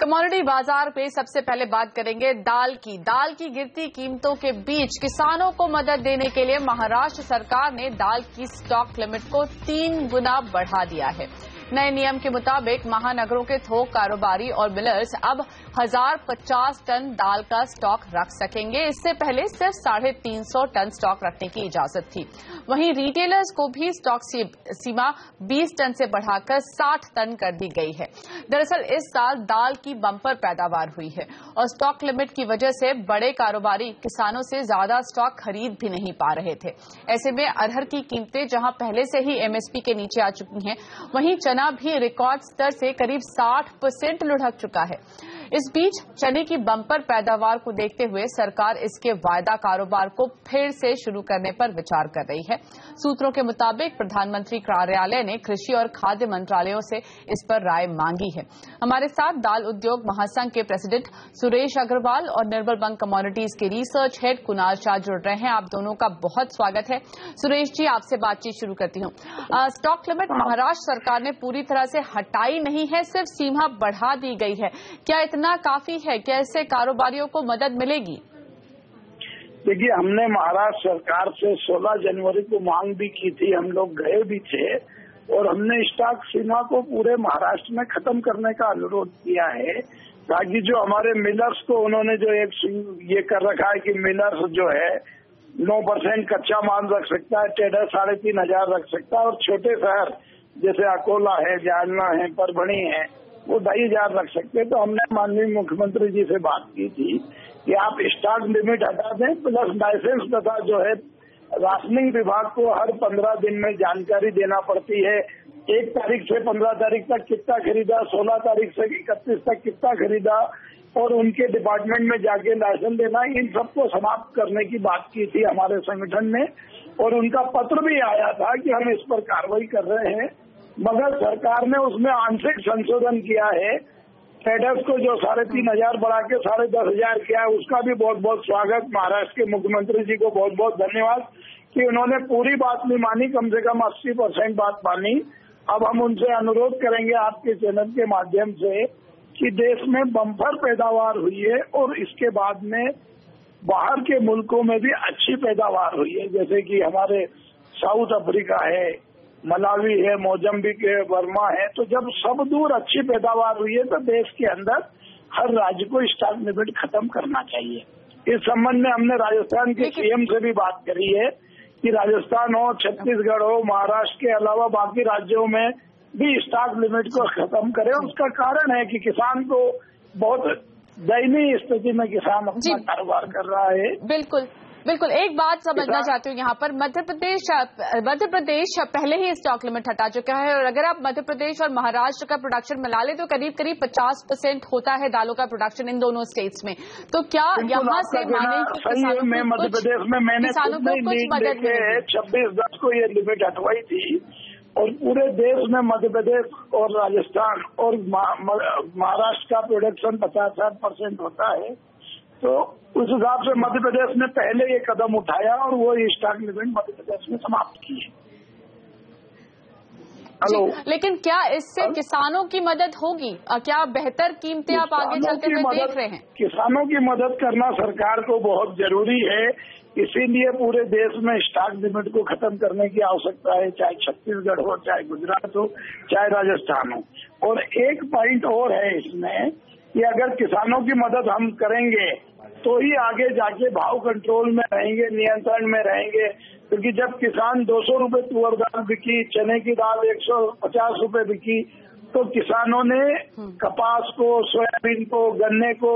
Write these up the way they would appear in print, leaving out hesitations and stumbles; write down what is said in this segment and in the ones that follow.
Commodity बाजार पे सबसे पहले बात करेंगे दाल की गिरती कीमतों के बीच किसानों को मदद देने के लिए महाराष्ट्र सरकार ने दाल की स्टॉक लिमिट को 3 गुना बढ़ा दिया है। नए नियम के मुताबिक महानगरों के थोक कारोबारी और मिलर्स अब 1050 टन दाल का स्टॉक रख सकेंगे। इससे पहले सिर्फ 350 टन स्टॉक रखने की इजाजत थी। वहीं रिटेलर्स को भी स्टॉक सीमा 20 टन से बढ़ाकर 60 टन कर दी गई है। दरअसल इस साल दाल की बम्पर पैदावार हुई है और स्टॉक लिमिट की वजह से बड़े कारोबारी किसानों से ज्यादा स्टॉक खरीद भी नहीं पा रहे थे। ऐसे में अरहर की कीमतें जहां पहले से ही एमएसपी के नीचे आ चुकी हैं, वहीं चना भी रिकॉर्ड स्तर से करीब 60% लुढ़क चुका है। इस बीच चने की बम्पर पैदावार को देखते हुए सरकार इसके वायदा कारोबार को फिर से शुरू करने पर विचार कर रही है। सूत्रों के मुताबिक प्रधानमंत्री कार्यालय ने कृषि और खाद्य मंत्रालयों से इस पर राय मांगी है। हमारे साथ दाल उद्योग महासंघ के प्रेसिडेंट सुरेश अग्रवाल और निर्मल बंग कमोडिटीज के रिसर्च हेड कुणाल शाह जुड़ रहे हैं। आप दोनों का बहुत स्वागत है। सुरेश जी, आपसे बातचीत शुरू करती हूँ। स्टॉक लिमिट महाराष्ट्र सरकार ने पूरी तरह से हटाई नहीं है, सिर्फ सीमा बढ़ा दी गई है। क्या इतना काफी है? कैसे कारोबारियों को मदद मिलेगी? देखिए, हमने महाराष्ट्र सरकार से 16 जनवरी को मांग भी की थी, हम लोग गए भी थे और हमने स्टॉक सीमा को पूरे महाराष्ट्र में खत्म करने का अनुरोध किया है, ताकि जो हमारे मिलर्स को उन्होंने जो एक ये कर रखा है कि मिलर्स जो है 9% कच्चा माल रख सकता है, ट्रेडर 3,500 रख सकता है और छोटे शहर जैसे अकोला है, जालना है, परभणी है, वो 2,500 रख सकते हैं। तो हमने माननीय मुख्यमंत्री जी से बात की थी कि आप स्टॉक लिमिट हटा दें, प्लस लाइसेंस तथा जो है राशनिंग विभाग को हर 15 दिन में जानकारी देना पड़ती है। 1 तारीख से 15 तारीख तक कितना खरीदा, 16 तारीख से 31 तक कितना खरीदा और उनके डिपार्टमेंट में जाके लाइसेंस देना, इन सबको समाप्त करने की बात की थी हमारे संगठन ने और उनका पत्र भी आया था कि हम इस पर कार्रवाई कर रहे हैं। मगर सरकार ने उसमें आंशिक संशोधन किया है। ट्रेडर्स को जो 3,500 बढ़ा के 10,500 किया है, उसका भी बहुत बहुत स्वागत। महाराष्ट्र के मुख्यमंत्री जी को बहुत बहुत धन्यवाद कि उन्होंने पूरी बात नहीं मानी, कम से कम 80% बात मानी। अब हम उनसे अनुरोध करेंगे आपके चैनल के माध्यम से कि देश में बम्पर पैदावार हुई है और इसके बाद में बाहर के मुल्कों में भी अच्छी पैदावार हुई है, जैसे कि हमारे साउथ अफ्रीका है, मलावी है, मोजम्बिक है, बर्मा है। तो जब सब दूर अच्छी पैदावार हुई है तो देश के अंदर हर राज्य को स्टॉक लिमिट खत्म करना चाहिए। इस संबंध में हमने राजस्थान के सीएम से भी बात करी है कि राजस्थान हो, छत्तीसगढ़ हो, महाराष्ट्र के अलावा बाकी राज्यों में भी स्टॉक लिमिट को खत्म करें। उसका कारण है कि किसान को बहुत दयनीय स्थिति में किसान अपना कारोबार कर रहा है। बिल्कुल बिल्कुल। एक बात समझना चाहती हूँ यहाँ पर, मध्य प्रदेश पहले ही स्टॉक लिमिट हटा चुका है और अगर आप मध्य प्रदेश और महाराष्ट्र का प्रोडक्शन मिला ले तो करीब 50% होता है दालों का प्रोडक्शन इन दोनों स्टेट्स में। तो क्या यहाँ से माने कि मध्य प्रदेश में मैंने किसानों को कुछ मदद मिलेगी? 26/10 को ये लिमिट हटवाई थी और पूरे देश में मध्य प्रदेश और राजस्थान और महाराष्ट्र का प्रोडक्शन 50-60% होता है। तो उस हिसाब से मध्य प्रदेश ने पहले ये कदम उठाया और वो स्टॉक लिमिट मध्य प्रदेश में समाप्त की है। हेलो, लेकिन क्या इससे किसानों की मदद होगी? क्या बेहतर कीमतें आप आगे चलते हुए देख रहे हैं? किसानों की मदद करना सरकार को बहुत जरूरी है, इसीलिए पूरे देश में स्टॉक लिमिट को खत्म करने की आवश्यकता है, चाहे छत्तीसगढ़ हो, चाहे गुजरात हो, चाहे राजस्थान हो। और एक पॉइंट और है इसमें कि अगर किसानों की मदद हम करेंगे तो ही आगे जाके भाव कंट्रोल में रहेंगे, नियंत्रण में रहेंगे। क्योंकि जब किसान 200 रुपए तुअर दाल बिकी, चने की दाल 150 रुपए बिकी, तो किसानों ने कपास को, सोयाबीन को, गन्ने को,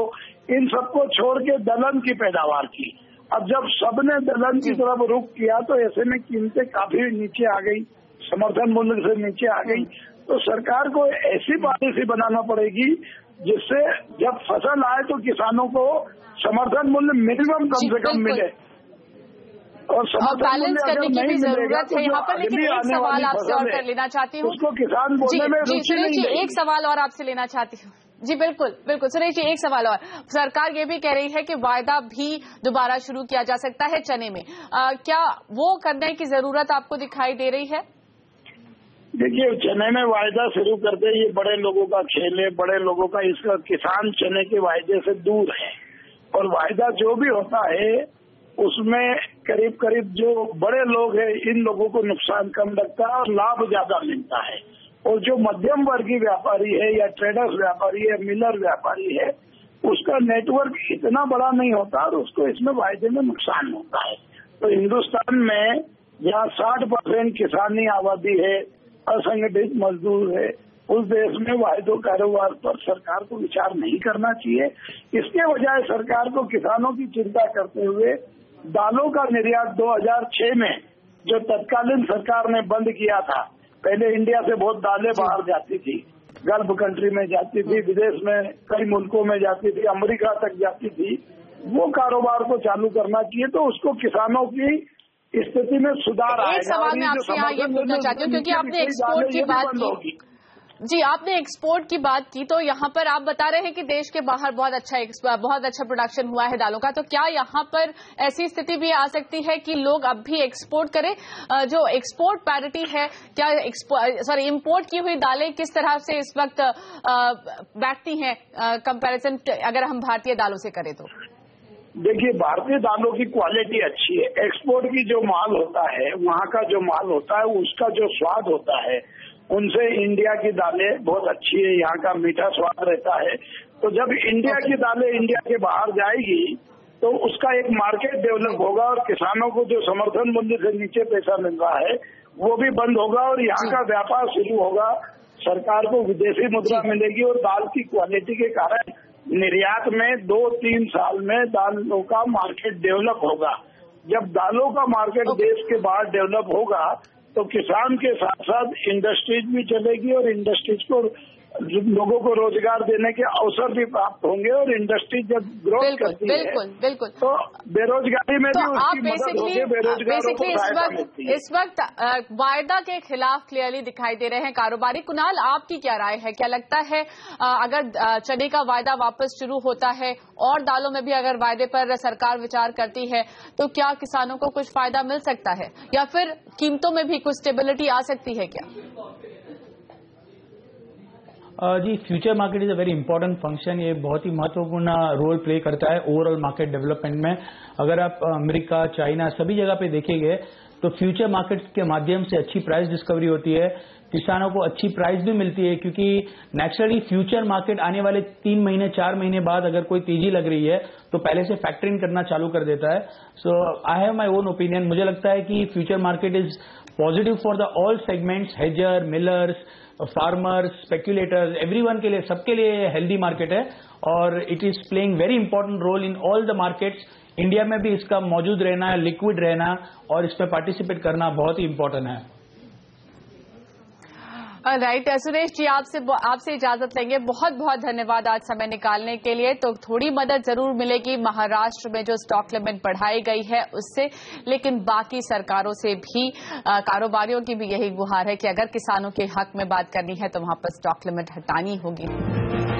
इन सबको छोड़ के दलहन की पैदावार की। अब जब सबने दलहन की तरफ रुख किया तो ऐसे में कीमतें काफी नीचे आ गई, समर्थन मूल्य से नीचे आ गई। तो सरकार को ऐसी पॉलिसी बनाना पड़ेगी जिससे जब फसल आए तो किसानों को समर्थन मूल्य मिनिमम कम से कम मिले और बैलेंस करने की भी जरूरत है यहाँ पर। लेकिन एक सवाल आपसे और कर लेना चाहती हूँ, उसको किसान बोलने में रुचि नहीं जी, एक सवाल और आपसे लेना चाहती हूँ। जी बिल्कुल बिल्कुल सुरेश जी, एक सवाल और। सरकार ये भी कह रही है कि वायदा भी दोबारा शुरू किया जा सकता है चने में, क्या वो करने की जरूरत आपको दिखाई दे रही है? देखिए, चने में वायदा शुरू करते ये बड़े लोगों का खेल है, बड़े लोगों का। इसका किसान चने के वायदे से दूर है और वायदा जो भी होता है उसमें करीब करीब जो बड़े लोग हैं इन लोगों को नुकसान कम लगता है और लाभ ज्यादा मिलता है। और जो मध्यम वर्गीय व्यापारी है या ट्रेडर्स व्यापारी है, मिलर व्यापारी है, उसका नेटवर्क इतना बड़ा नहीं होता और उसको इसमें वायदे में नुकसान होता है। तो हिंदुस्तान में जहाँ 60% किसानी आबादी है, असंगठित मजदूर है, उस देश में वायदों कारोबार पर सरकार को विचार नहीं करना चाहिए। इसके बजाय सरकार को किसानों की चिंता करते हुए दालों का निर्यात 2006 में जो तत्कालीन सरकार ने बंद किया था, पहले इंडिया से बहुत दालें बाहर जाती थी, गल्फ कंट्री में जाती थी, विदेश में कई मुल्कों में जाती थी, अमेरिका तक जाती थी, वो कारोबार को चालू करना चाहिए। तो उसको किसानों की स्थिति में सुधार आएगा। एक सवाल मैं आपसे यहाँ ये पूछना चाहती हूँ, क्योंकि आपने एक्सपोर्ट की बात की। जी, आपने एक्सपोर्ट की बात की, तो यहाँ पर आप बता रहे हैं कि देश के बाहर बहुत अच्छा प्रोडक्शन हुआ है दालों का। तो क्या यहाँ पर ऐसी स्थिति भी आ सकती है कि लोग अब भी एक्सपोर्ट करें? जो एक्सपोर्ट पैरिटी है, क्या इंपोर्ट की हुई दालें किस तरह से इस वक्त बैठती हैं कंपैरिजन अगर हम भारतीय दालों से करें तो? देखिए, भारतीय दालों की क्वालिटी अच्छी है। एक्सपोर्ट की जो माल होता है, वहाँ का जो माल होता है, उसका जो स्वाद होता है, उनसे इंडिया की दालें बहुत अच्छी है। यहाँ का मीठा स्वाद रहता है। तो जब इंडिया की दालें इंडिया के बाहर जाएगी तो उसका एक मार्केट डेवलप होगा और किसानों को जो समर्थन मूल्य से नीचे पैसा मिल रहा है वो भी बंद होगा और यहाँ का व्यापार शुरू होगा। सरकार को विदेशी मुद्रा मिलेगी और दाल की क्वालिटी के कारण निर्यात में 2-3 साल में दालों का मार्केट डेवलप होगा। जब दालों का मार्केट देश के बाहर डेवलप होगा तो किसान के साथ साथ इंडस्ट्रीज भी चलेगी और इंडस्ट्रीज को लोगों को रोजगार देने के अवसर भी प्राप्त होंगे और इंडस्ट्री जब ग्रोथ करती है तो बेरोजगारी में भी उसकी मदद होगी, बेरोजगारों को सहायता मिलती है। इस वक्त वायदा के खिलाफ क्लियरली दिखाई दे रहे हैं कारोबारी। कुणाल, आपकी क्या राय है? क्या लगता है अगर चने का वायदा वापस शुरू होता है और दालों में भी अगर वायदे पर सरकार विचार करती है तो क्या किसानों को कुछ फायदा मिल सकता है या फिर कीमतों में भी कुछ स्टेबिलिटी आ सकती है क्या? जी, future market is a very important function. ये बहुत ही महत्वपूर्ण रोल प्ले करता है ओवरऑल मार्केट डेवलपमेंट में। अगर आप अमेरिका, चाइना सभी जगह पे देखेंगे तो फ्यूचर मार्केट्स के माध्यम से अच्छी प्राइस डिस्कवरी होती है, किसानों को अच्छी प्राइस भी मिलती है, क्योंकि नेचुरली फ्यूचर मार्केट आने वाले 3 महीने 4 महीने बाद अगर कोई तेजी लग रही है तो पहले से फैक्टरिंग करना चालू कर देता है। So I have my own opinion. मुझे लगता है कि future market is positive for the all segments, hedger, millers, farmers, speculators, everyone के लिए, सबके लिए हेल्दी मार्केट है और it is playing very important role in all the markets. India में भी इसका मौजूद रहना, लिक्विड रहना और इसमें पार्टिसिपेट करना बहुत ही इंपॉर्टेंट है। राइट, सुरेश जी, आपसे इजाजत लेंगे। बहुत बहुत धन्यवाद आज समय निकालने के लिए। तो थोड़ी मदद जरूर मिलेगी महाराष्ट्र में जो स्टॉक लिमिट बढ़ाई गई है उससे, लेकिन बाकी सरकारों से भी, कारोबारियों की भी यही गुहार है कि अगर किसानों के हक में बात करनी है तो वहां पर स्टॉक लिमिट हटानी होगी।